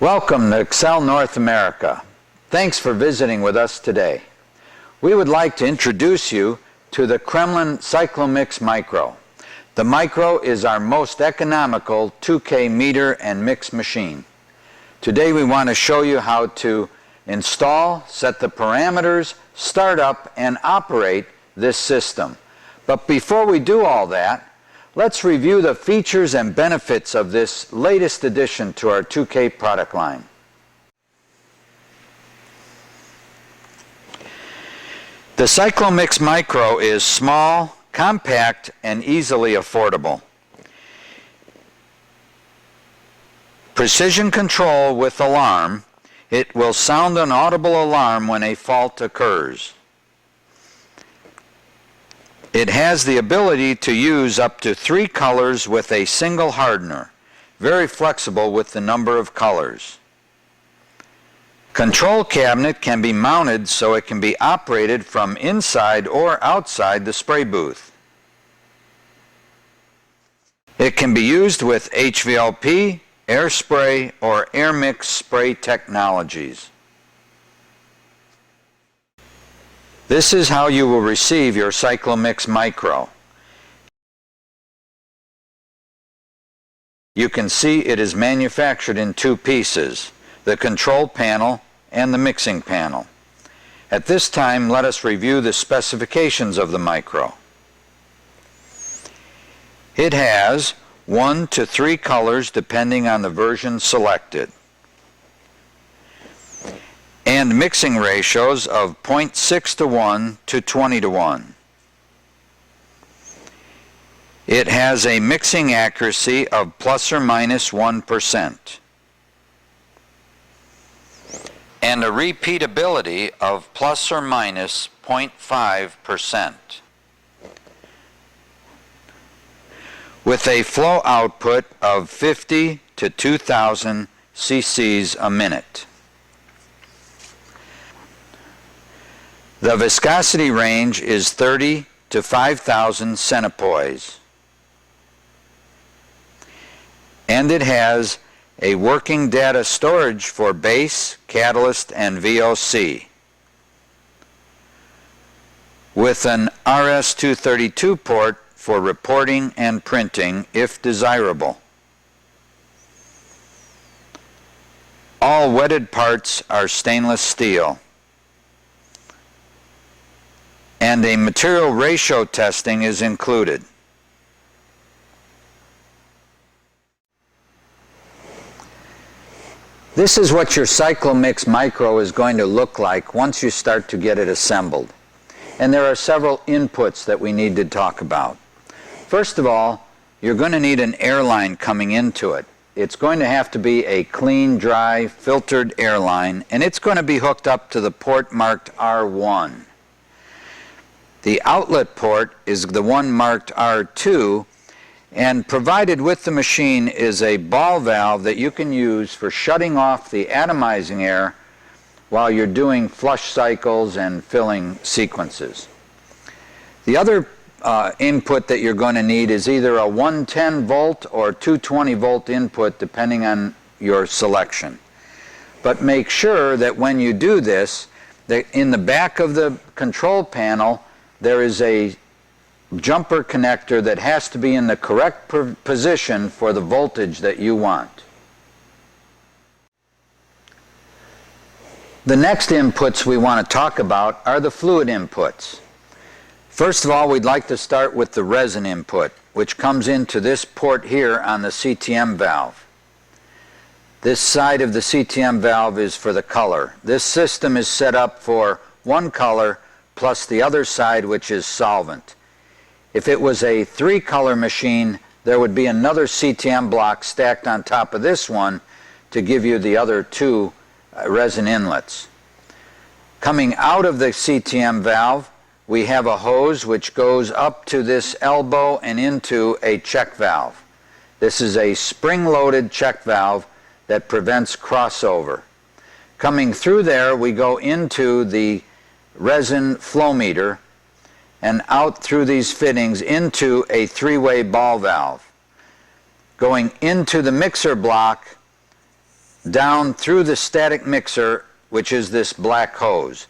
Welcome to Excel North America. Thanks for visiting with us today. We would like to introduce you to the KREMLIN CYCLOMIX Micro. The Micro is our most economical 2K meter and mix machine. Today we want to show you how to install, set the parameters, start up, and operate this system. But before we do all that, let's review the features and benefits of this latest addition to our 2K product line. The CYCLOMIX Micro is small, compact, and easily affordable. Precision control with alarm. It will sound an audible alarm when a fault occurs. It has the ability to use up to 3 colors with a single hardener, very flexible with the number of colors. Control cabinet can be mounted so it can be operated from inside or outside the spray booth. It can be used with HVLP, air spray, or air mix spray technologies. This is how you will receive your CYCLOMIX Micro. You can see it is manufactured in 2 pieces, the control panel and the mixing panel. At this time, let us review the specifications of the Micro. It has 1 to 3 colors depending on the version selected, and mixing ratios of 0.6 to 1 to 20 to 1. It has a mixing accuracy of plus or minus 1% and a repeatability of plus or minus 0.5%. with a flow output of 50 to 2,000 cc's a minute. The viscosity range is 30 to 5,000 centipoise. And it has a working data storage for base, catalyst, and VOC, with an RS-232 port for reporting and printing if desirable. All wetted parts are stainless steel, and a material ratio testing is included. This is what your CYCLOMIX Micro is going to look like once you start to get it assembled. And there are several inputs that we need to talk about. First of all, you're going to need an air line coming into it. It's going to have to be a clean, dry, filtered air line, and it's going to be hooked up to the port marked R1. The outlet port is the one marked R2, and provided with the machine is a ball valve that you can use for shutting off the atomizing air while you're doing flush cycles and filling sequences. The other input that you're going to need is either a 110 volt or 220 volt input depending on your selection. But make sure that when you do this, that in the back of the control panel there is a jumper connector that has to be in the correct position for the voltage that you want. The next inputs we want to talk about are the fluid inputs. First of all, we'd like to start with the resin input, which comes into this port here on the CTM valve. This side of the CTM valve is for the color. This system is set up for one color plus the other side, which is solvent. If it was a 3-color machine, there would be another CTM block stacked on top of this one to give you the other 2 resin inlets. Coming out of the CTM valve, we have a hose which goes up to this elbow and into a check valve. This is a spring-loaded check valve that prevents crossover. Coming through there, we go into the resin flow meter and out through these fittings into a 3-way ball valve. Going into the mixer block down through the static mixer, which is this black hose.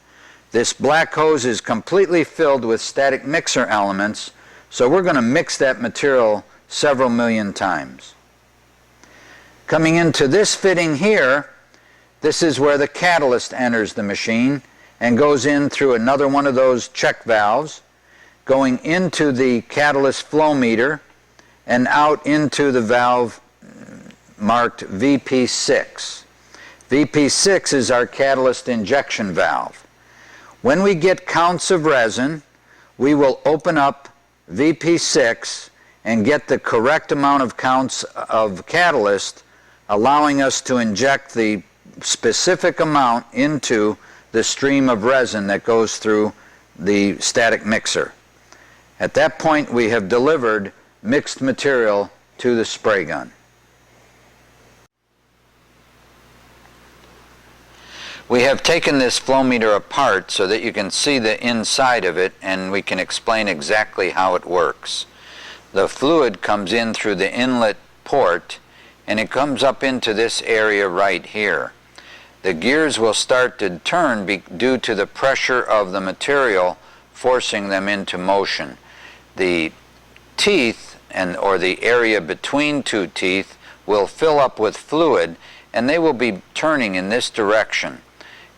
This black hose is completely filled with static mixer elements, so we're going to mix that material several million times. Coming into this fitting here, this is where the catalyst enters the machine and goes in through another one of those check valves, going into the catalyst flow meter and out into the valve marked VP6. VP6 is our catalyst injection valve. When we get counts of resin, we will open up VP6 and get the correct amount of counts of catalyst, allowing us to inject the specific amount into the stream of resin that goes through the static mixer. At that point, we have delivered mixed material to the spray gun. We have taken this flow meter apart so that you can see the inside of it, and we can explain exactly how it works. The fluid comes in through the inlet port, and it comes up into this area right here. The gears will start to turn due to the pressure of the material forcing them into motion. The teeth, or the area between two teeth, will fill up with fluid, and they will be turning in this direction.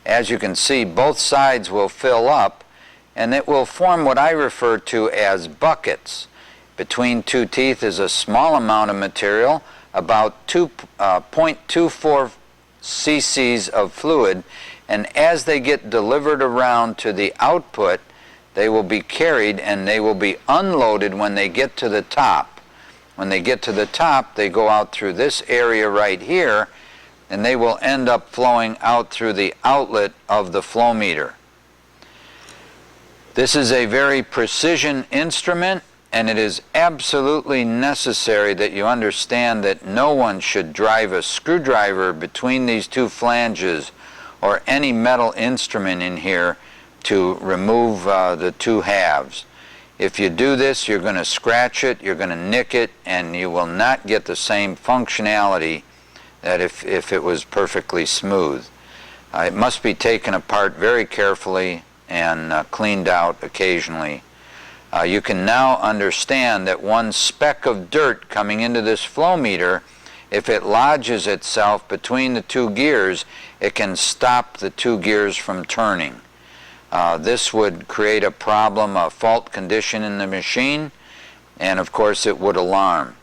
As you can see, both sides will fill up, and it will form what I refer to as buckets. Between two teeth is a small amount of material, about 0.24 cc's of fluid, and as they get delivered around to the output, they will be carried and they will be unloaded when they get to the top. When they get to the top, they go out through this area right here, and they will end up flowing out through the outlet of the flow meter. This is a very precision instrument, and it is absolutely necessary that you understand that no one should drive a screwdriver between these two flanges or any metal instrument in here to remove the two halves. If you do this, you're going to scratch it, you're going to nick it, and you will not get the same functionality that if it was perfectly smooth. It must be taken apart very carefully and cleaned out occasionally. You can now understand that one speck of dirt coming into this flow meter, if it lodges itself between the two gears, it can stop the two gears from turning. This would create a problem, a fault condition in the machine, and of course it would alarm.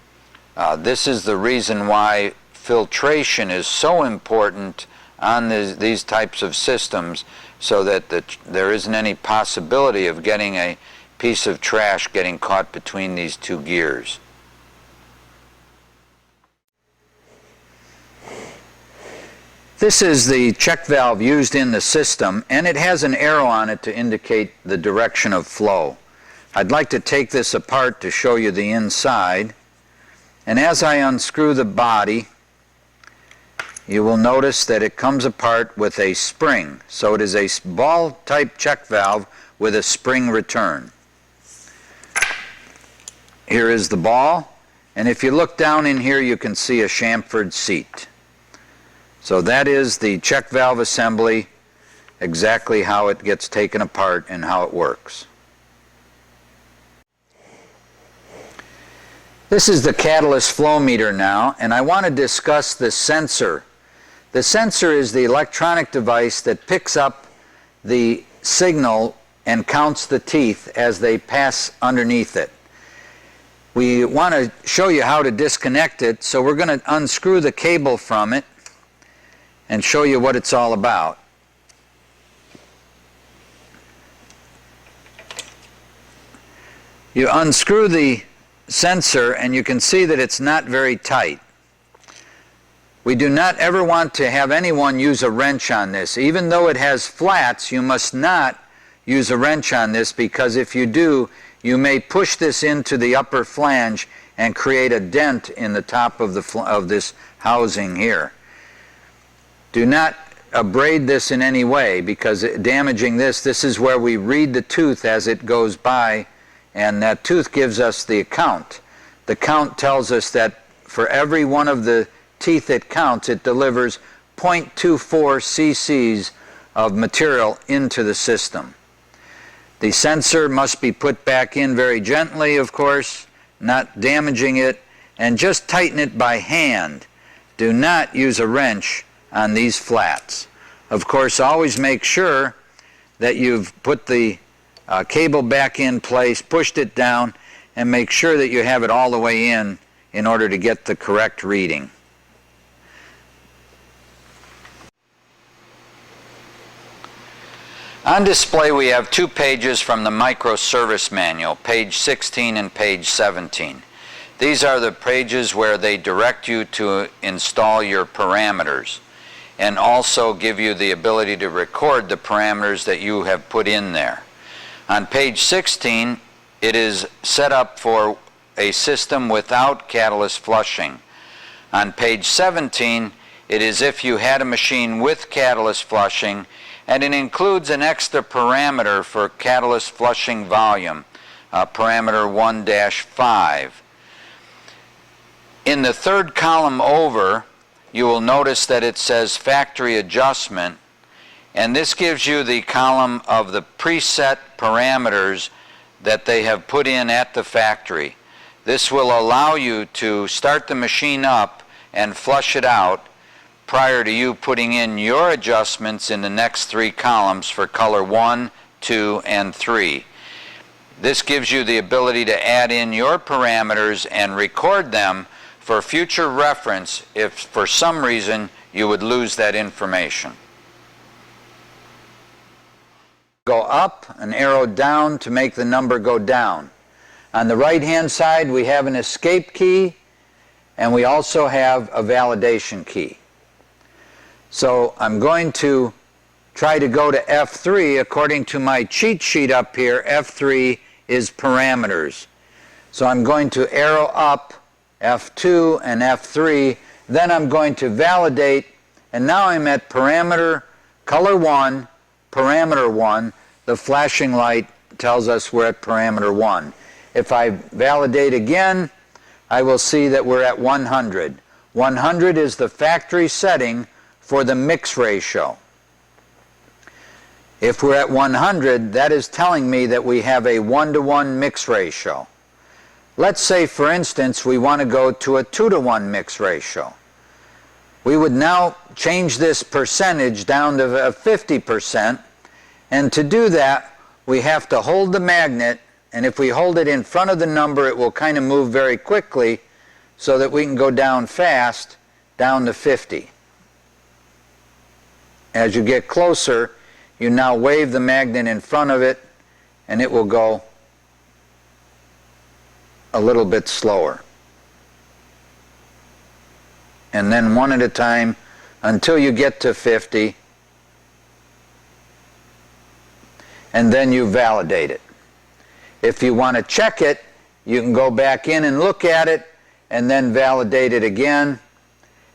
This is the reason why filtration is so important on these types of systems, so that there isn't any possibility of getting a piece of trash getting caught between these two gears. This is the check valve used in the system, and it has an arrow on it to indicate the direction of flow. I'd like to take this apart to show you the inside, and as I unscrew the body, you will notice that it comes apart with a spring. So it is a ball type check valve with a spring return. Here is the ball, and if you look down in here, you can see a chamfered seat. So that is the check valve assembly, exactly how it gets taken apart and how it works. This is the catalyst flow meter now, and I want to discuss the sensor. The sensor is the electronic device that picks up the signal and counts the teeth as they pass underneath it. We want to show you how to disconnect it, so we're going to unscrew the cable from it and show you what it's all about. You unscrew the sensor and you can see that it's not very tight. We do not ever want to have anyone use a wrench on this. Even though it has flats, you must not use a wrench on this, because if you do, you may push this into the upper flange and create a dent in the top of this housing here. Do not abrade this in any way, because damaging this is where we read the tooth as it goes by, and that tooth gives us the count. The count tells us that for every one of the teeth it counts, it delivers 0.24 cc's of material into the system. The sensor must be put back in very gently, of course, not damaging it, and just tighten it by hand. Do not use a wrench on these flats. Of course, always make sure that you've put the cable back in place, pushed it down, and make sure that you have it all the way in order to get the correct reading. On display we have two pages from the Micro Service Manual, page 16 and page 17. These are the pages where they direct you to install your parameters and also give you the ability to record the parameters that you have put in there. On page 16, it is set up for a system without catalyst flushing. On page 17, it is if you had a machine with catalyst flushing, and it includes an extra parameter for catalyst flushing volume, parameter 1-5. In the third column over, you will notice that it says factory adjustment, and this gives you the column of the preset parameters that they have put in at the factory. This will allow you to start the machine up and flush it out prior to you putting in your adjustments in the next three columns for color 1, 2, and 3. This gives you the ability to add in your parameters and record them for future reference if for some reason you would lose that information. Go up, an arrow down to make the number go down. On the right hand side we have an escape key, and we also have a validation key. So I'm going to try to go to F3. According to my cheat sheet up here, F3 is parameters. So I'm going to arrow up F2 and F3, then I'm going to validate, and now I'm at parameter color 1, parameter 1. The flashing light tells us we're at parameter 1. If I validate again, I will see that we're at 100. 100 is the factory setting for the mix ratio. If we're at 100, that is telling me that we have a 1-to-1 mix ratio. Let's say, for instance, we want to go to a 2-to-1 mix ratio. We would now change this percentage down to 50%, and to do that, we have to hold the magnet, and if we hold it in front of the number, it will kind of move very quickly so that we can go down fast, down to 50. As you get closer, you now wave the magnet in front of it, and it will go a little bit slower. And then one at a time until you get to 50, and then you validate it. If you want to check it, you can go back in and look at it and then validate it again.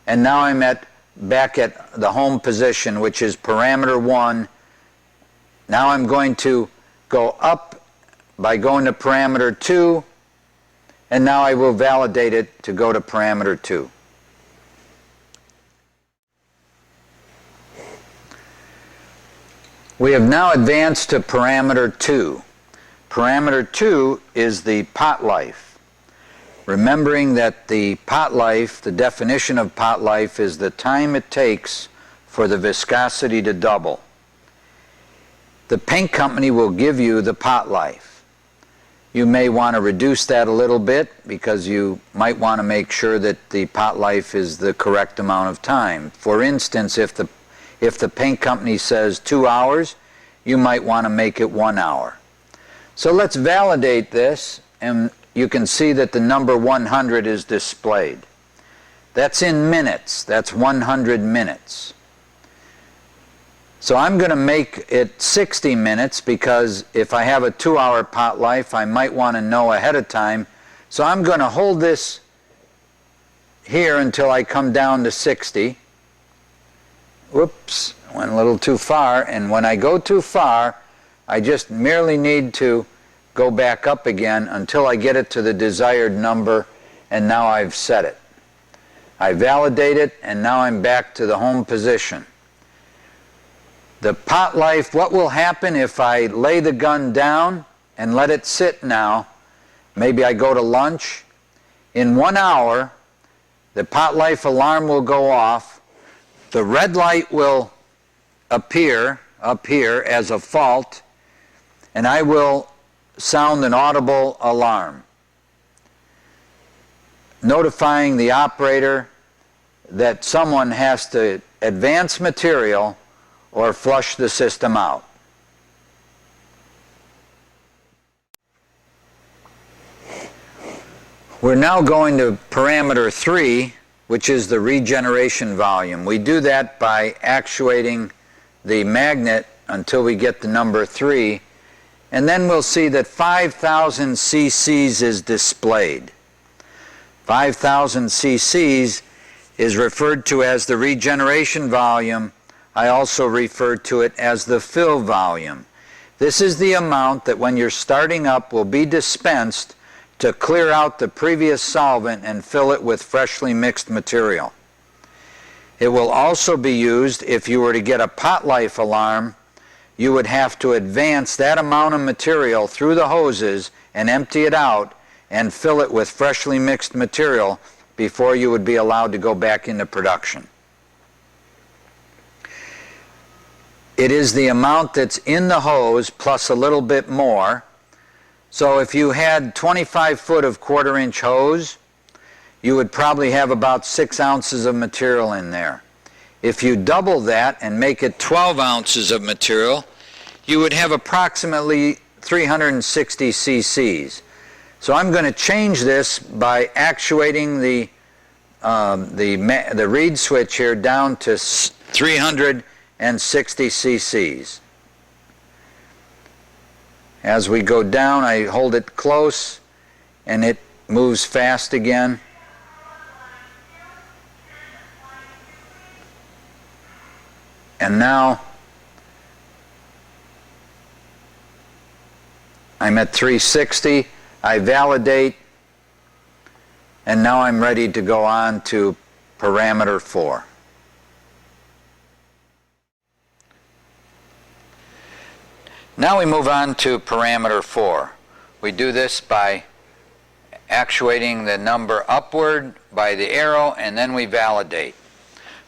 And now I'm back at the home position, which is parameter 1. Now I'm going to go up by going to parameter 2, and now I will validate it to go to parameter 2. We have now advanced to parameter 2. Parameter 2 is the pot life. Remembering that the pot life, the definition of pot life, is the time it takes for the viscosity to double. The paint company will give you the pot life. You may want to reduce that a little bit because you might want to make sure that the pot life is the correct amount of time. For instance, if the paint company says 2 hours, you might want to make it 1 hour. So let's validate this, and you can see that the number 100 is displayed. That's in minutes. That's 100 minutes. So I'm going to make it 60 minutes because if I have a 2-hour pot life, I might want to know ahead of time. So I'm going to hold this here until I come down to 60. Whoops, went a little too far. And when I go too far, I just merely need to go back up again until I get it to the desired number, and now I've set it. I validate it, and now I'm back to the home position. The pot life, what will happen if I lay the gun down and let it sit now? Maybe I go to lunch. In 1 hour, the pot life alarm will go off. The red light will appear up here as a fault, and I will sound an audible alarm, notifying the operator that someone has to advance material or flush the system out. We're now going to parameter 3, which is the regeneration volume. We do that by actuating the magnet until we get the number 3, and then we'll see that 5,000 cc's is displayed. 5,000 cc's is referred to as the regeneration volume. I also refer to it as the fill volume. This is the amount that when you're starting up will be dispensed to clear out the previous solvent and fill it with freshly mixed material. It will also be used if you were to get a pot life alarm. You would have to advance that amount of material through the hoses and empty it out and fill it with freshly mixed material before you would be allowed to go back into production. It is the amount that's in the hose plus a little bit more. So if you had 25 foot of 1/4 inch hose, you would probably have about 6 ounces of material in there. If you double that and make it 12 ounces of material, you would have approximately 360 cc's. So I'm going to change this by actuating the reed switch here down to 360 cc's. As we go down, I hold it close and it moves fast again. And now I'm at 360. I validate, and now I'm ready to go on to parameter 4. Now we move on to parameter 4. We do this by actuating the number upward by the arrow, and then we validate.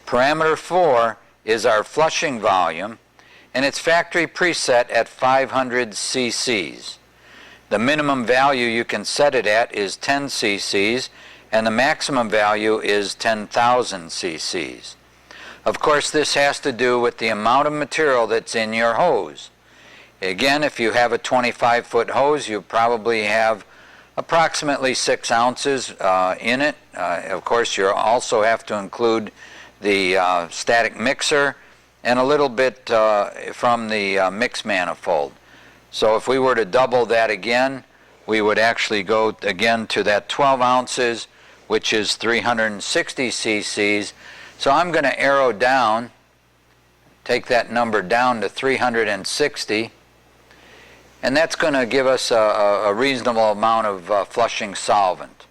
Parameter 4 is our flushing volume, and it's factory preset at 500 cc's. The minimum value you can set it at is 10 cc's, and the maximum value is 10,000 cc's. Of course, this has to do with the amount of material that's in your hose. Again, if you have a 25-foot hose, you probably have approximately 6 ounces in it. Of course, you also have to include the static mixer and a little bit from the mix manifold. So if we were to double that again, we would actually go again to that 12 ounces, which is 360 cc's. So I'm going to arrow down, take that number down to 360, and that's going to give us a reasonable amount of flushing solvent.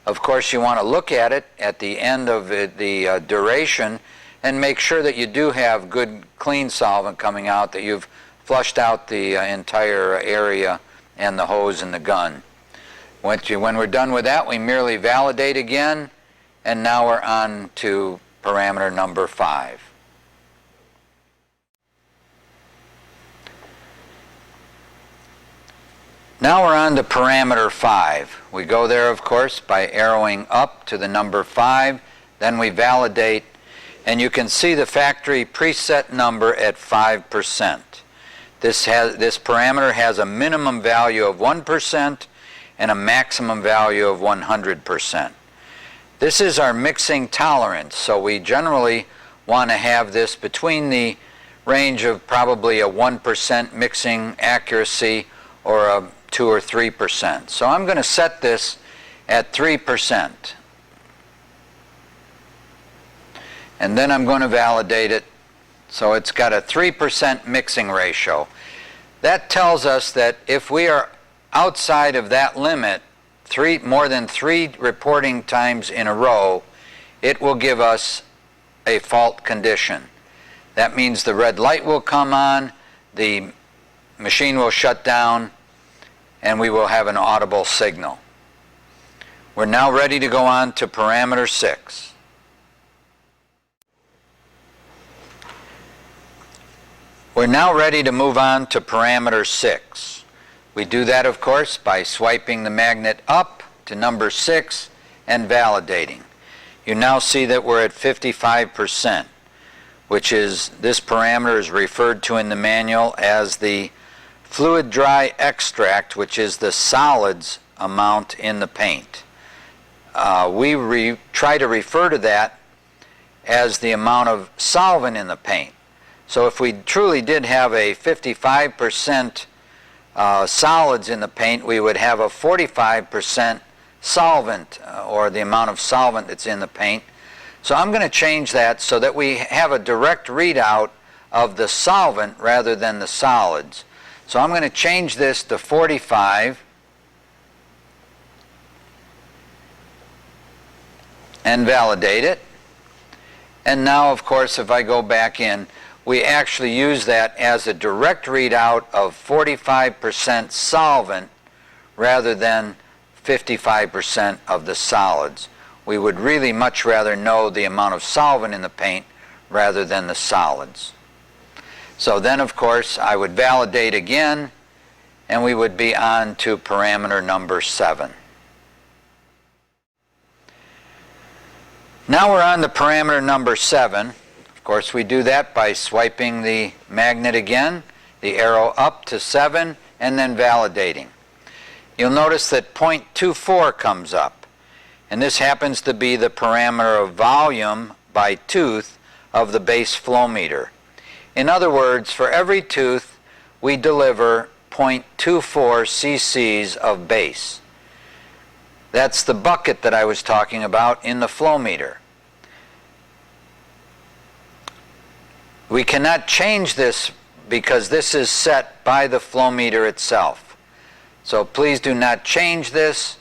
Of course, you want to look at it at the end of the duration and make sure that you do have good clean solvent coming out, that you've flushed out the entire area and the hose and the gun. When we're done with that, we merely validate again, and now we're on to parameter number 5. Now we're on to parameter 5. We go there, of course, by arrowing up to the number 5, then we validate, and you can see the factory preset number at 5%. This parameter has a minimum value of 1% and a maximum value of 100%. This is our mixing tolerance, so we generally want to have this between the range of probably a 1% mixing accuracy or a 2 or 3%. So I'm going to set this at 3%. And then I'm going to validate it. So it's got a 3% mixing ratio. That tells us that if we are outside of that limit more than 3 reporting times in a row, it will give us a fault condition. That means the red light will come on, the machine will shut down, and we will have an audible signal. We're now ready to go on to parameter 6. We're now ready to move on to parameter 6. We do that, of course, by swiping the magnet up to number 6 and validating. You now see that we're at 55%, which is, this parameter is referred to in the manual as the fluid dry extract, which is the solids amount in the paint. We try to refer to that as the amount of solvent in the paint. So if we truly did have a 55% solids in the paint, we would have a 45% solvent, or the amount of solvent that's in the paint. So I'm going to change that so that we have a direct readout of the solvent rather than the solids. So I'm going to change this to 45 and validate it. And now, of course, if I go back in, we actually use that as a direct readout of 45% solvent rather than 55% of the solids. We would really much rather know the amount of solvent in the paint rather than the solids. So then, of course, I would validate again, and we would be on to parameter number 7. Now we're on to parameter number 7. Of course, we do that by swiping the magnet again, the arrow up to 7, and then validating. You'll notice that 0.24 comes up, and this happens to be the parameter of volume by tooth of the base flow meter. In other words, for every tooth, we deliver 0.24 cc's of base. That's the bucket that I was talking about in the flow meter. We cannot change this because this is set by the flow meter itself. So please do not change this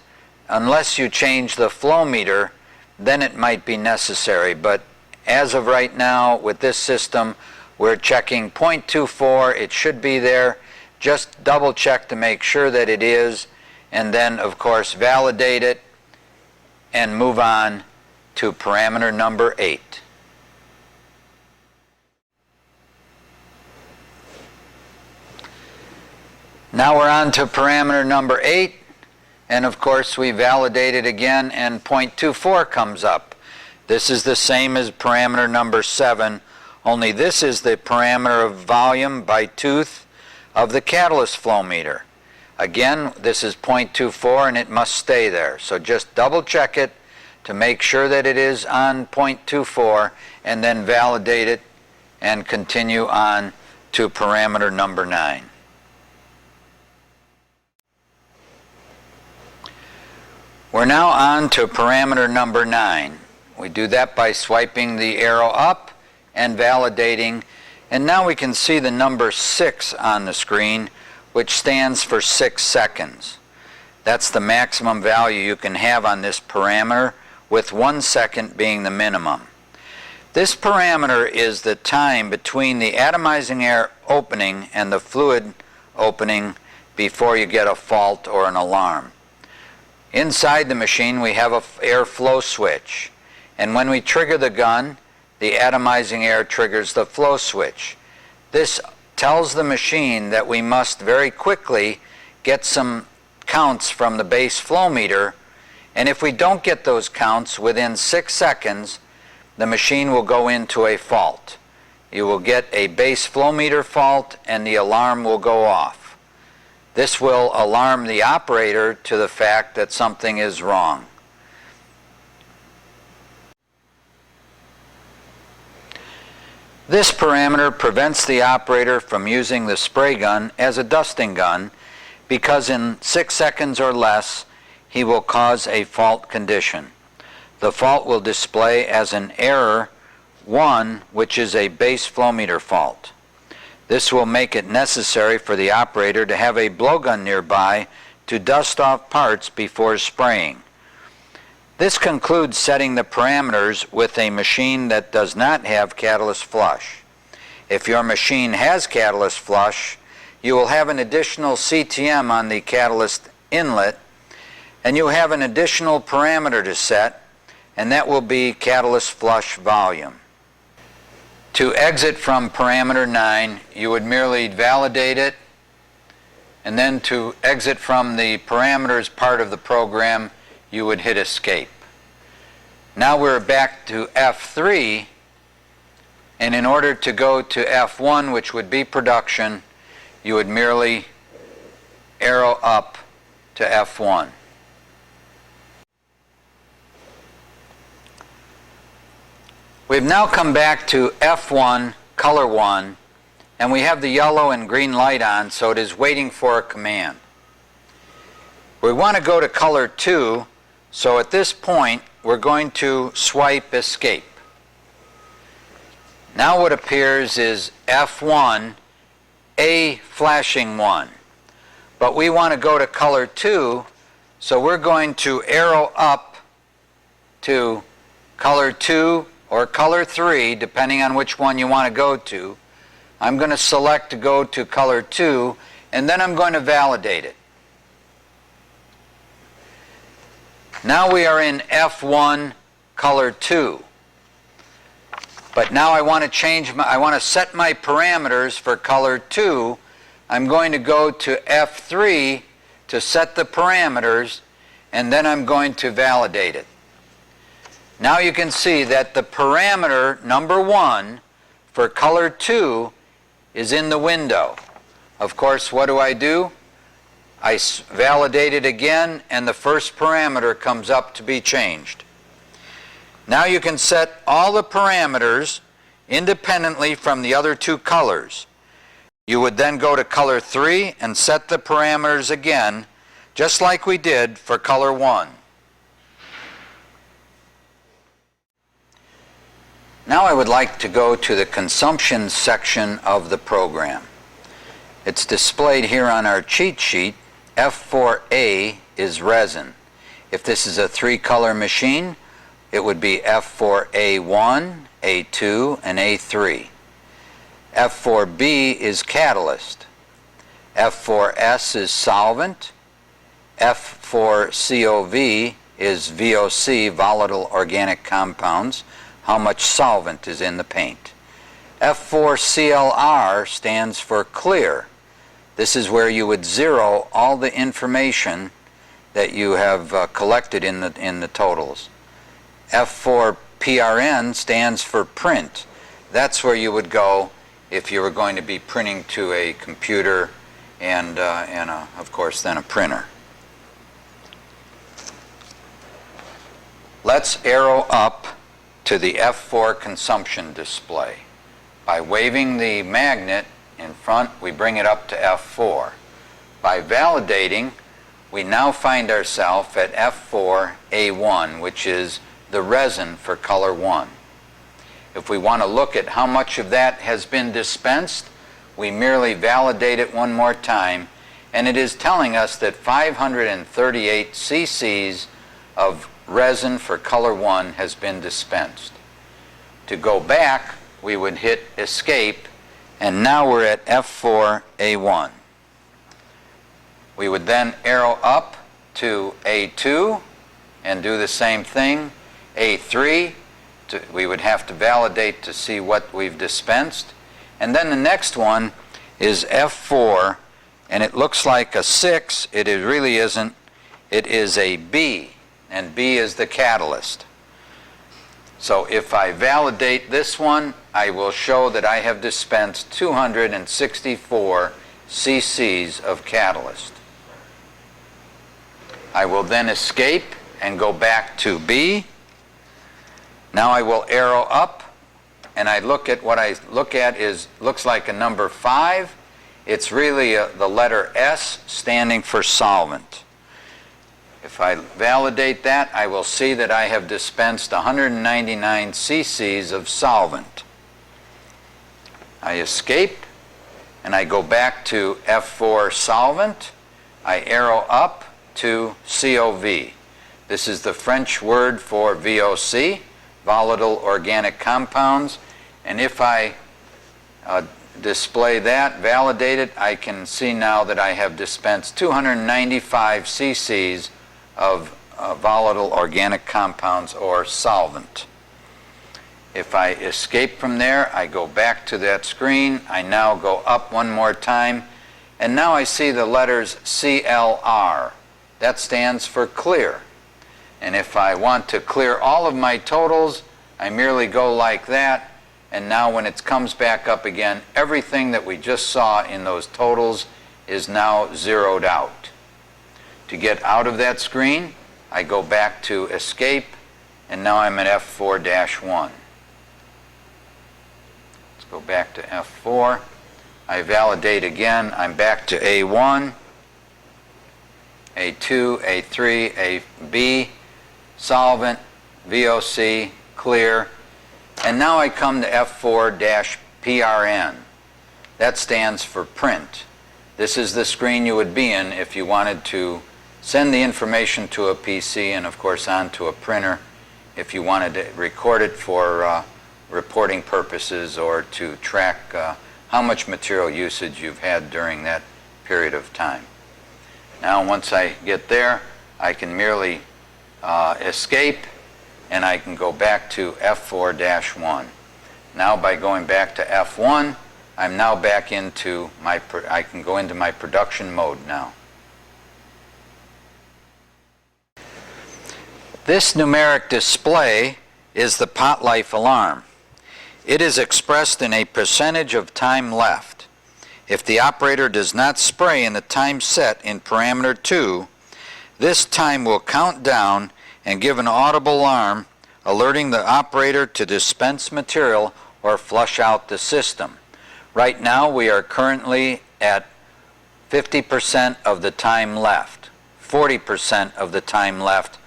unless you change the flow meter, then it might be necessary. But as of right now, with this system, we're checking 0.24. It should be there. Just double check to make sure that it is, and then, of course, validate it and move on to parameter number 8. Now we're on to parameter number 8, and of course we validate it again, and 0.24 comes up. This is the same as parameter number 7, only this is the parameter of volume by tooth of the catalyst flow meter. Again, this is 0.24 and it must stay there. So just double check it to make sure that it is on 0.24, and then validate it and continue on to parameter number 9. We're now on to parameter number 9. We do that by swiping the arrow up and validating, and now we can see the number 6 on the screen, which stands for 6 seconds. That's the maximum value you can have on this parameter, with 1 second being the minimum. This parameter is the time between the atomizing air opening and the fluid opening before you get a fault or an alarm. Inside the machine we have an air flow switch, and when we trigger the gun, the atomizing air triggers the flow switch. This tells the machine that we must very quickly get some counts from the base flow meter, and if we don't get those counts within 6 seconds, the machine will go into a fault. You will get a base flow meter fault and the alarm will go off. This will alarm the operator to the fact that something is wrong. This parameter prevents the operator from using the spray gun as a dusting gun because in 6 seconds or less he will cause a fault condition. The fault will display as an error 1, which is a base flow meter fault. This will make it necessary for the operator to have a blowgun nearby to dust off parts before spraying. This concludes setting the parameters with a machine that does not have catalyst flush. If your machine has catalyst flush, you will have an additional CTM on the catalyst inlet, and you have an additional parameter to set, and that will be catalyst flush volume. To exit from parameter 9, you would merely validate it, and then to exit from the parameters part of the program, you would hit escape. Now we're back to F3, and in order to go to F1, which would be production, you would merely arrow up to F1. We've now come back to F1, color 1, and we have the yellow and green light on, so it is waiting for a command. We want to go to color 2, so at this point we're going to swipe escape. Now what appears is F1, A flashing 1. But we want to go to color 2, so we're going to arrow up to color 2 or color 3, depending on which one you want to go to. I'm going to select to go to color 2, and then I'm going to validate it. Now we are in F1, color 2. But now I want to set my parameters for color 2. I'm going to go to F3 to set the parameters, and then I'm going to validate it. Now you can see that the parameter number 1 for color 2 is in the window. Of course, what do? I validate it again, and the first parameter comes up to be changed. Now you can set all the parameters independently from the other two colors. You would then go to color 3 and set the parameters again, just like we did for color 1. Now I would like to go to the consumption section of the program. It's displayed here on our cheat sheet. F4A is resin. If this is a 3-color machine, it would be F4A1, A2, and A3. F4B is catalyst. F4S is solvent. F4COV is VOC, volatile organic compounds, how much solvent is in the paint. F4CLR stands for clear. This is where you would zero all the information that you have collected in the totals. F4PRN stands for print. That's where you would go if you were going to be printing to a computer and of course then a printer. Let's arrow up to the F4 consumption display. By waving the magnet in front, we bring it up to F4. By validating, we now find ourselves at F4A1, which is the resin for color 1. If we want to look at how much of that has been dispensed, we merely validate it one more time, and it is telling us that 538 cc's of resin for color 1 has been dispensed. To go back, we would hit escape, and now we're at F4A1. We would then arrow up to A2 and do the same thing. A3, we would have to validate to see what we've dispensed. And then the next one is F4, and it looks like a 6. It really isn't. It is a B, and B is the catalyst. So if I validate this one, I will show that I have dispensed 264 cc's of catalyst. I will then escape and go back to B. Now I will arrow up, and I look at what I look at looks like a number 5. It's really the letter S standing for solvent. If I validate that, I will see that I have dispensed 199 cc's of solvent. I escape, and I go back to F4 solvent. I arrow up to COV. This is the French word for VOC, volatile organic compounds. And if I display that, validate it, I can see now that I have dispensed 295 cc's of volatile organic compounds or solvent. If I escape from there, I go back to that screen. I now go up one more time, and now I see the letters CLR. That stands for clear. And if I want to clear all of my totals, I merely go like that, and now when it comes back up again, everything that we just saw in those totals is now zeroed out. To get out of that screen, I go back to escape, and now I'm at F4-1. Let's go back to F4. I validate again. I'm back to A1, A2, A3, AB, solvent, VOC, clear, and now I come to F4-PRN. That stands for print. This is the screen you would be in if you wanted to send the information to a PC and of course onto a printer if you wanted to record it for reporting purposes or to track how much material usage you've had during that period of time. Now once I get there, I can merely escape, and I can go back to F4-1. Now by going back to F1, I'm now back into I can go into my production mode now. This numeric display is the pot life alarm. It is expressed in a percentage of time left. If the operator does not spray in the time set in parameter 2, this time will count down and give an audible alarm alerting the operator to dispense material or flush out the system. Right now we are currently at 50% of the time left, 40% of the time left.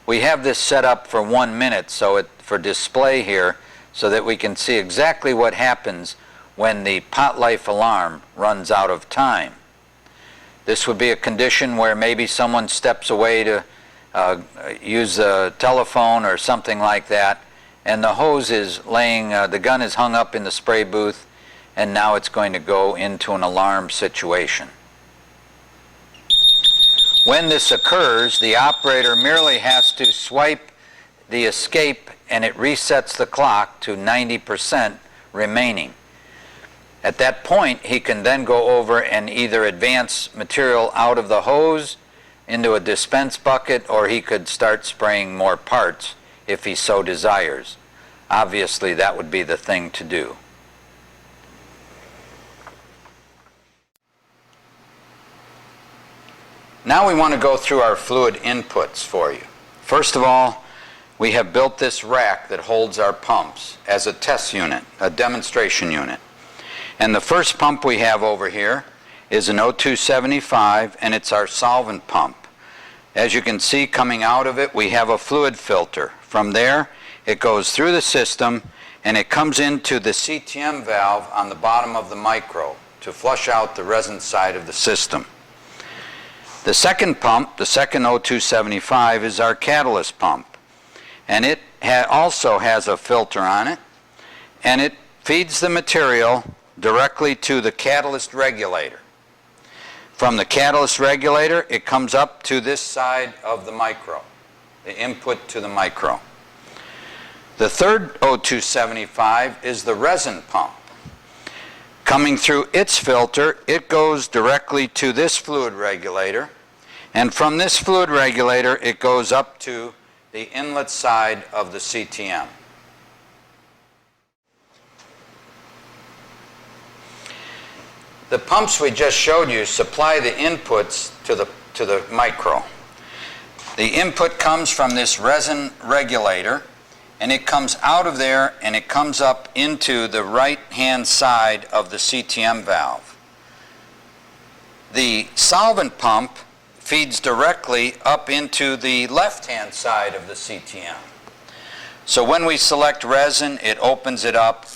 We have this set up for 1 minute for display here so that we can see exactly what happens when the pot life alarm runs out of time. This would be a condition where maybe someone steps away to use a telephone or something like that, and the hose is laying, the gun is hung up in the spray booth, and now it's going to go into an alarm situation. When this occurs, the operator merely has to swipe the escape and it resets the clock to 90% remaining. At that point, he can then go over and either advance material out of the hose into a dispense bucket, or he could start spraying more parts if he so desires. Obviously, that would be the thing to do. Now we want to go through our fluid inputs for you. First of all, we have built this rack that holds our pumps as a test unit, a demonstration unit. And the first pump we have over here is an 0275, and it's our solvent pump. As you can see, coming out of it, we have a fluid filter. From there, it goes through the system, and it comes into the CTM valve on the bottom of the micro to flush out the resin side of the system. The second pump, the second 0275, is our catalyst pump. And it also has a filter on it, and it feeds the material directly to the catalyst regulator. From the catalyst regulator, it comes up to this side of the micro, the input to the micro. The third 0275 is the resin pump. Coming through its filter, it goes directly to this fluid regulator, and from this fluid regulator, it goes up to the inlet side of the CTM. The pumps we just showed you supply the inputs to the micro. The input comes from this resin regulator, and it comes out of there and it comes up into the right-hand side of the CTM valve. The solvent pump feeds directly up into the left-hand side of the CTM. So when we select resin, it opens it up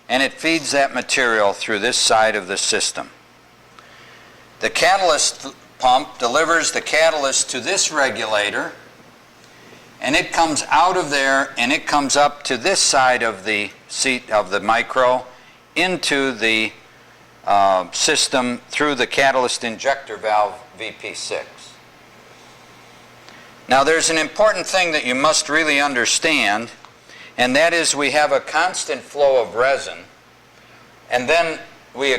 and it feeds that material through this side of the system. The catalyst pump delivers the catalyst to this regulator, and it comes out of there and it comes up to this side of the seat of the micro into the system through the catalyst injector valve VP6. Now there's an important thing that you must really understand, and that is we have a constant flow of resin, and then we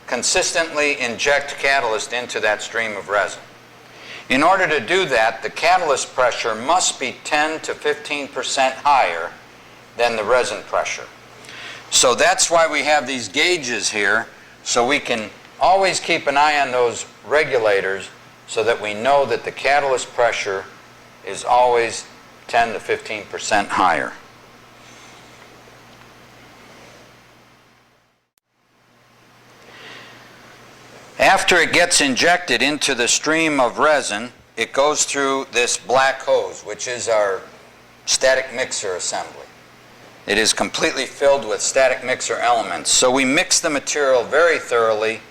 consistently inject catalyst into that stream of resin. In order to do that, the catalyst pressure must be 10 to 15% higher than the resin pressure. So that's why we have these gauges here, so we can always keep an eye on those regulators so that we know that the catalyst pressure is always 10 to 15% higher. After it gets injected into the stream of resin, it goes through this black hose, which is our static mixer assembly. It is completely filled with static mixer elements. So we mix the material very thoroughly,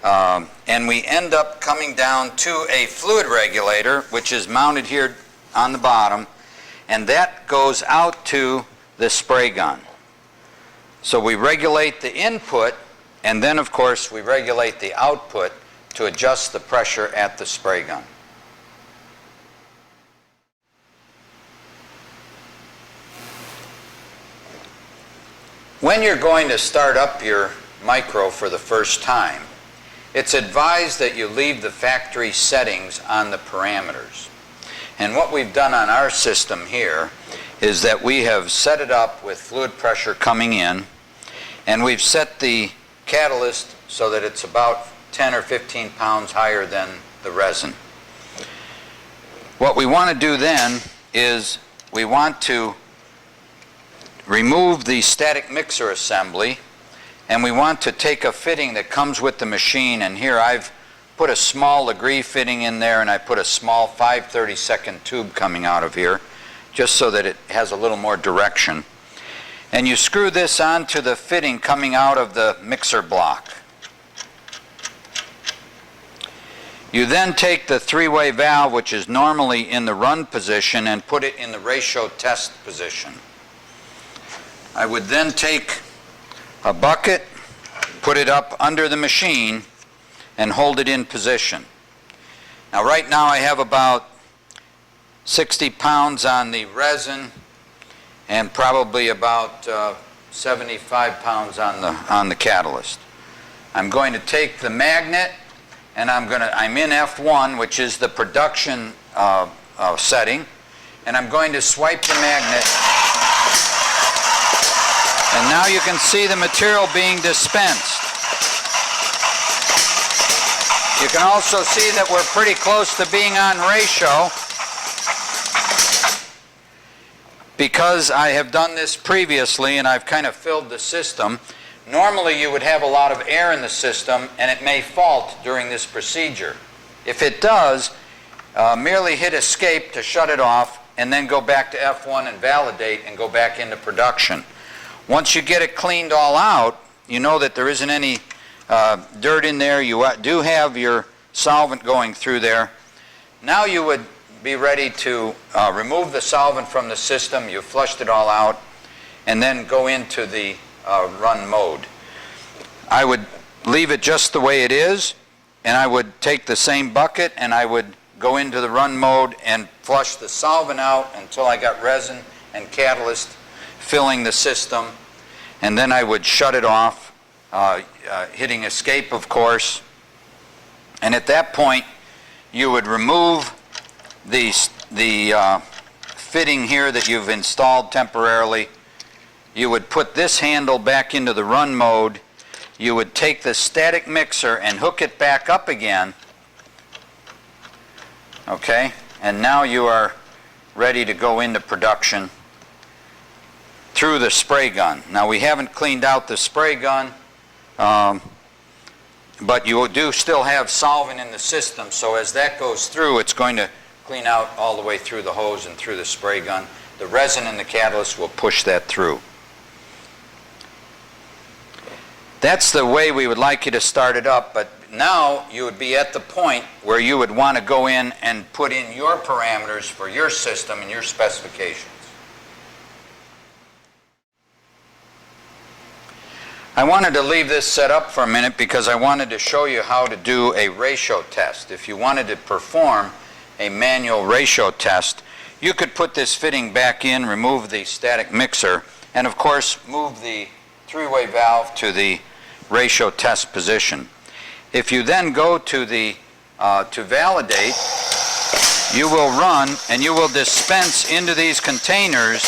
and we end up coming down to a fluid regulator, which is mounted here on the bottom, and that goes out to the spray gun. So we regulate the input, and then of course we regulate the output to adjust the pressure at the spray gun. When you're going to start up your micro for the first time, it's advised that you leave the factory settings on the parameters. And what we've done on our system here is that we have set it up with fluid pressure coming in, and we've set the catalyst so that it's about 10 or 15 pounds higher than the resin. What we want to do then is we want to remove the static mixer assembly, and we want to take a fitting that comes with the machine, and here I've put a small Legree fitting in there, and I put a small 5/32 tube coming out of here just so that it has a little more direction. And you screw this onto the fitting coming out of the mixer block. You then take the three-way valve, which is normally in the run position, and put it in the ratio test position. I would then take a bucket, put it up under the machine, and hold it in position. Now right now I have about 60 pounds on the resin and probably about 75 pounds on the catalyst. I'm going to take the magnet, and I'm in F1, which is the production setting, and I'm going to swipe the magnet. And now you can see the material being dispensed. You can also see that we're pretty close to being on ratio because I have done this previously and I've kind of filled the system. Normally you would have a lot of air in the system and it may fault during this procedure. If it does, merely hit escape to shut it off and then go back to F1 and validate and go back into production. Once you get it cleaned all out, you know that there isn't any dirt in there. You do have your solvent going through there. Now you would be ready to remove the solvent from the system. You flushed it all out and then go into the run mode. I would leave it just the way it is, and I would take the same bucket and I would go into the run mode and flush the solvent out until I got resin and catalyst filling the system, and then I would shut it off, hitting escape of course, and at that point you would remove the fitting here that you've installed temporarily. You would put this handle back into the run mode. You would take the static mixer and hook it back up again, okay, and now you are ready to go into production through the spray gun. Now we haven't cleaned out the spray gun, but you do still have solvent in the system, so as that goes through, it's going to clean out all the way through the hose and through the spray gun. The resin and the catalyst will push that through. That's the way we would like you to start it up, but now you would be at the point where you would want to go in and put in your parameters for your system and your specifications. I wanted to leave this set up for a minute because I wanted to show you how to do a ratio test. If you wanted to perform a manual ratio test, you could put this fitting back in, remove the static mixer, and of course move the three-way valve to the ratio test position. If you then go to to validate, you will run and you will dispense into these containers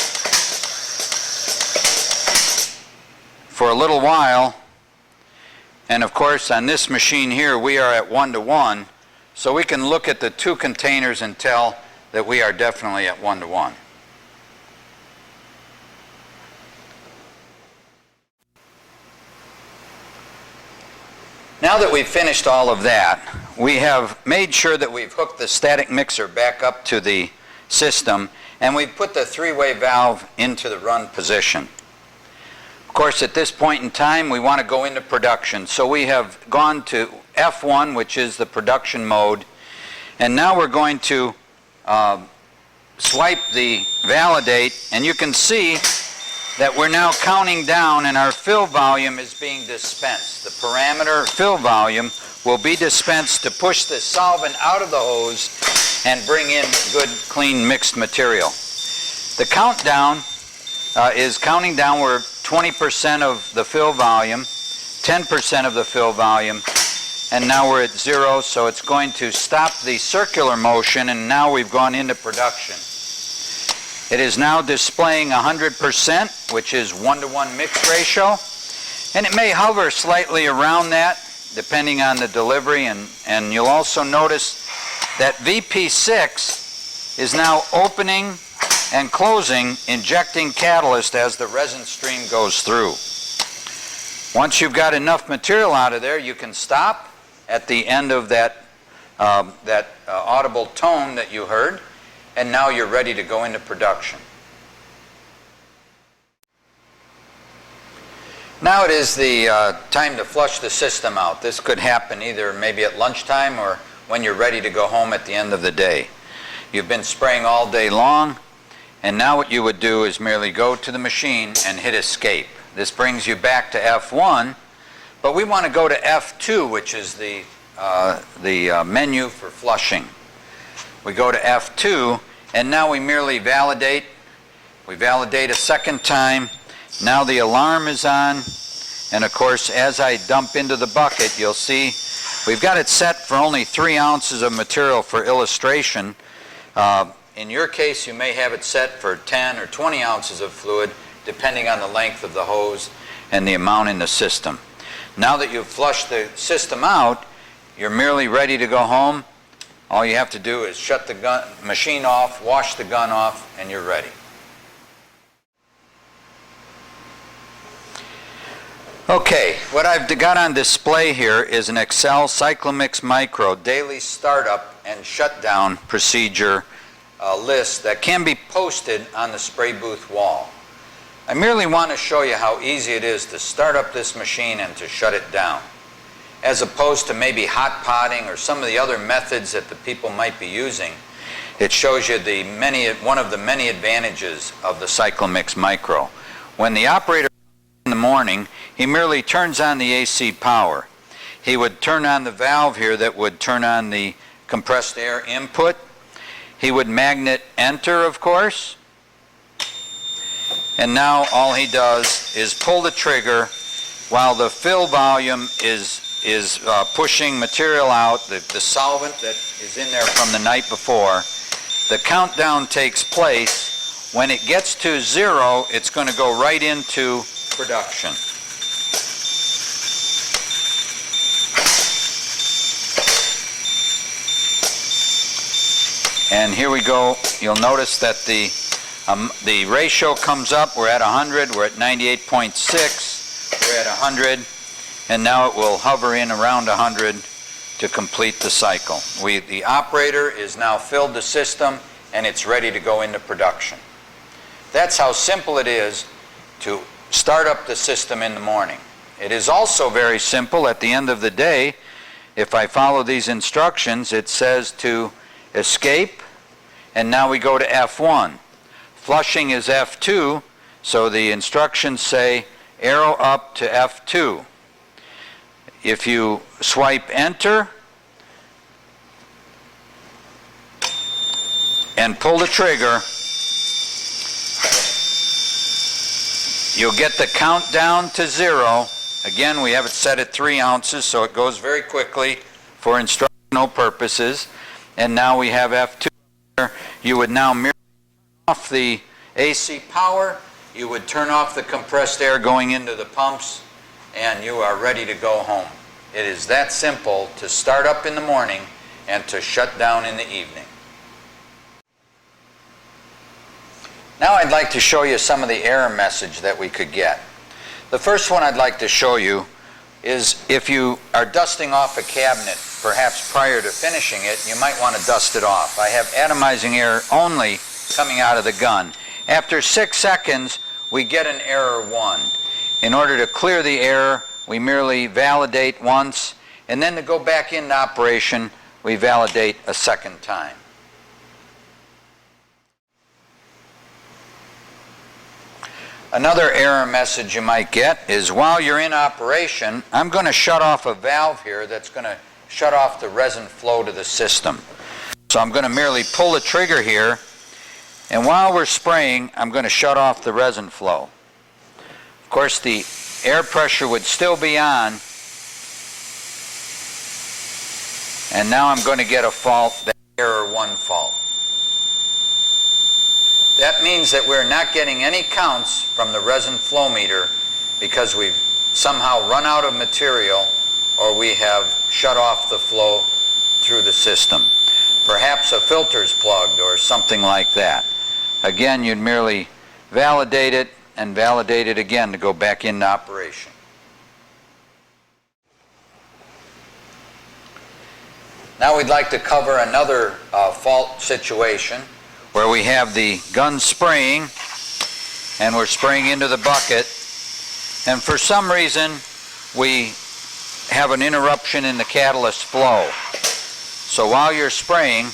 for a little while. And of course on this machine here we are at 1:1, so we can look at the two containers and tell that we are definitely at 1:1. Now that we've finished all of that, we have made sure that we've hooked the static mixer back up to the system, and we've put the three-way valve into the run position. Of course, at this point in time, we want to go into production. So we have gone to F1, which is the production mode, and now we're going to swipe the validate, and you can see that we're now counting down and our fill volume is being dispensed. The parameter fill volume will be dispensed to push the solvent out of the hose and bring in good, clean, mixed material. The countdown is counting down. We're 20% of the fill volume, 10% of the fill volume, and now we're at 0, so it's going to stop the circular motion, and now we've gone into production. It is now displaying 100%, which is 1:1 mix ratio, and it may hover slightly around that depending on the delivery, and you'll also notice that VP6 is now opening and closing, injecting catalyst as the resin stream goes through. Once you've got enough material out of there, you can stop at the end of that audible tone that you heard, and now you're ready to go into production. Now it is the time to flush the system out. This could happen either maybe at lunchtime or when you're ready to go home at the end of the day. You've been spraying all day long, and now what you would do is merely go to the machine and hit escape. This brings you back to F1, but we want to go to F2, which is the menu for flushing. We go to F2, and now we merely validate. We validate a second time. Now the alarm is on, and of course as I dump into the bucket, you'll see we've got it set for only 3 ounces of material for illustration. In your case, you may have it set for 10 or 20 ounces of fluid, depending on the length of the hose and the amount in the system. Now that you've flushed the system out, you're merely ready to go home. All you have to do is shut the machine off, wash the gun off, and you're ready. Okay, what I've got on display here is an Excel CycloMix Micro daily startup and shutdown procedure list that can be posted on the spray booth wall. I merely want to show you how easy it is to start up this machine and to shut it down, as opposed to maybe hot potting or some of the other methods that the people might be using. It shows you one of the many advantages of the CycloMix Micro. When the operator in the morning, he merely turns on the AC power. He would turn on the valve here that would turn on the compressed air input. He would magnet enter, of course, and now all he does is pull the trigger while the fill volume is pushing material out, the solvent that is in there from the night before. The countdown takes place. When it gets to 0, it's going to go right into production. And here we go. You'll notice that the ratio comes up. We're at 100. We're at 98.6. We're at 100. And now it will hover in around 100 to complete the cycle. The operator is now filled the system, and it's ready to go into production. That's how simple it is to start up the system in the morning. It is also very simple at the end of the day. if I follow these instructions, it says to escape, and now we go to F1. Flushing is F2, so the instructions say arrow up to F2. If you swipe enter and pull the trigger, you'll get the countdown to 0. Again, we have it set at 3 ounces, so it goes very quickly for instructional purposes. And now we have F2. You would now merely turn off the AC power, you would turn off the compressed air going into the pumps, and you are ready to go home. It is that simple to start up in the morning and to shut down in the evening. Now I'd like to show you some of the error message that we could get. The first one I'd like to show you is if you are dusting off a cabinet, perhaps prior to finishing it, you might want to dust it off. I have atomizing error only coming out of the gun. After 6 seconds, we get an error 1. In order to clear the error, we merely validate once, and then to go back into operation, we validate a second time. Another error message you might get is while you're in operation, I'm going to shut off a valve here that's going to shut off the resin flow to the system. So I'm going to merely pull the trigger here, and while we're spraying, I'm going to shut off the resin flow. Of course, the air pressure would still be on, and now I'm going to get a fault, that error 1 fault. That means that we're not getting any counts from the resin flow meter because we've somehow run out of material or we have shut off the flow through the system. Perhaps a filter's plugged or something like that. Again, you'd merely validate it and validate it again to go back into operation. Now we'd like to cover another fault situation where we have the gun spraying and we're spraying into the bucket, and for some reason we have an interruption in the catalyst flow. So while you're spraying,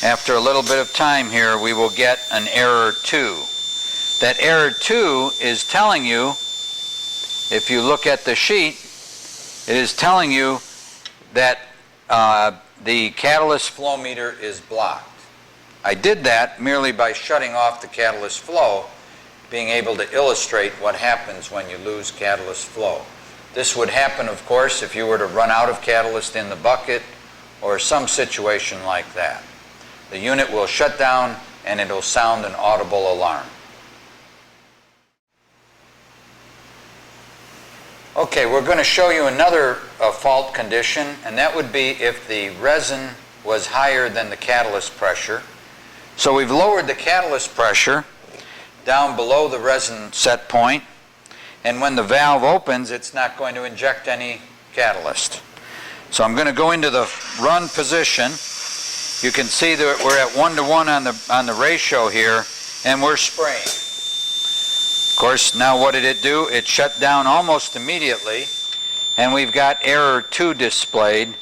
after a little bit of time here, we will get an error 2. That error 2 is telling you, if you look at the sheet, it is telling you that the catalyst flow meter is blocked. I did that merely by shutting off the catalyst flow, being able to illustrate what happens when you lose catalyst flow. This would happen, of course, if you were to run out of catalyst in the bucket or some situation like that. The unit will shut down and it'll sound an audible alarm. Okay, we're going to show you another fault condition, and that would be if the resin was higher than the catalyst pressure. So we've lowered the catalyst pressure down below the resin set point, and when the valve opens, it's not going to inject any catalyst. So I'm going to go into the run position. You can see that we're at 1-to-1 on the ratio here, and we're spraying. Of course, now what did it do? It shut down almost immediately, and we've got error 2 displayed,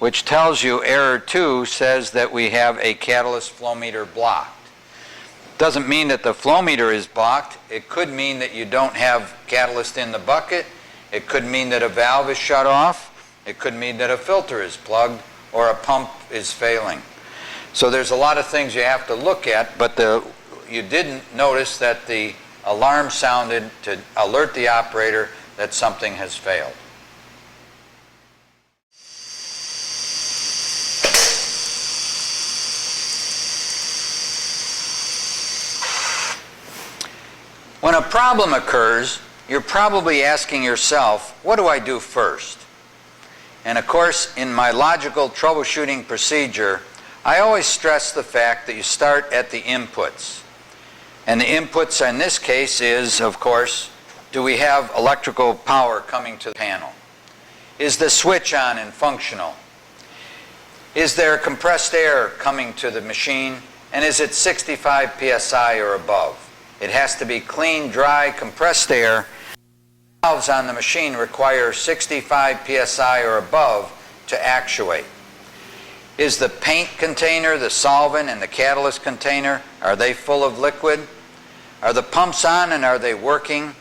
which tells you error 2 says that we have a catalyst flow meter blocked. Doesn't mean that the flow meter is blocked. It could mean that you don't have catalyst in the bucket. It could mean that a valve is shut off. It could mean that a filter is plugged or a pump is failing. So there's a lot of things you have to look at, but you didn't notice that the alarm sounded to alert the operator that something has failed. When a problem occurs, you're probably asking yourself, what do I do first? And of course, in my logical troubleshooting procedure, I always stress the fact that you start at the inputs. And the inputs in this case is, of course, do we have electrical power coming to the panel? Is the switch on and functional? Is there compressed air coming to the machine? And is it 65 psi or above? It has to be clean, dry, compressed air. Valves on the machine require 65 psi or above to actuate. Is the paint container, the solvent, and the catalyst container, are they full of liquid? Are the pumps on and are they working?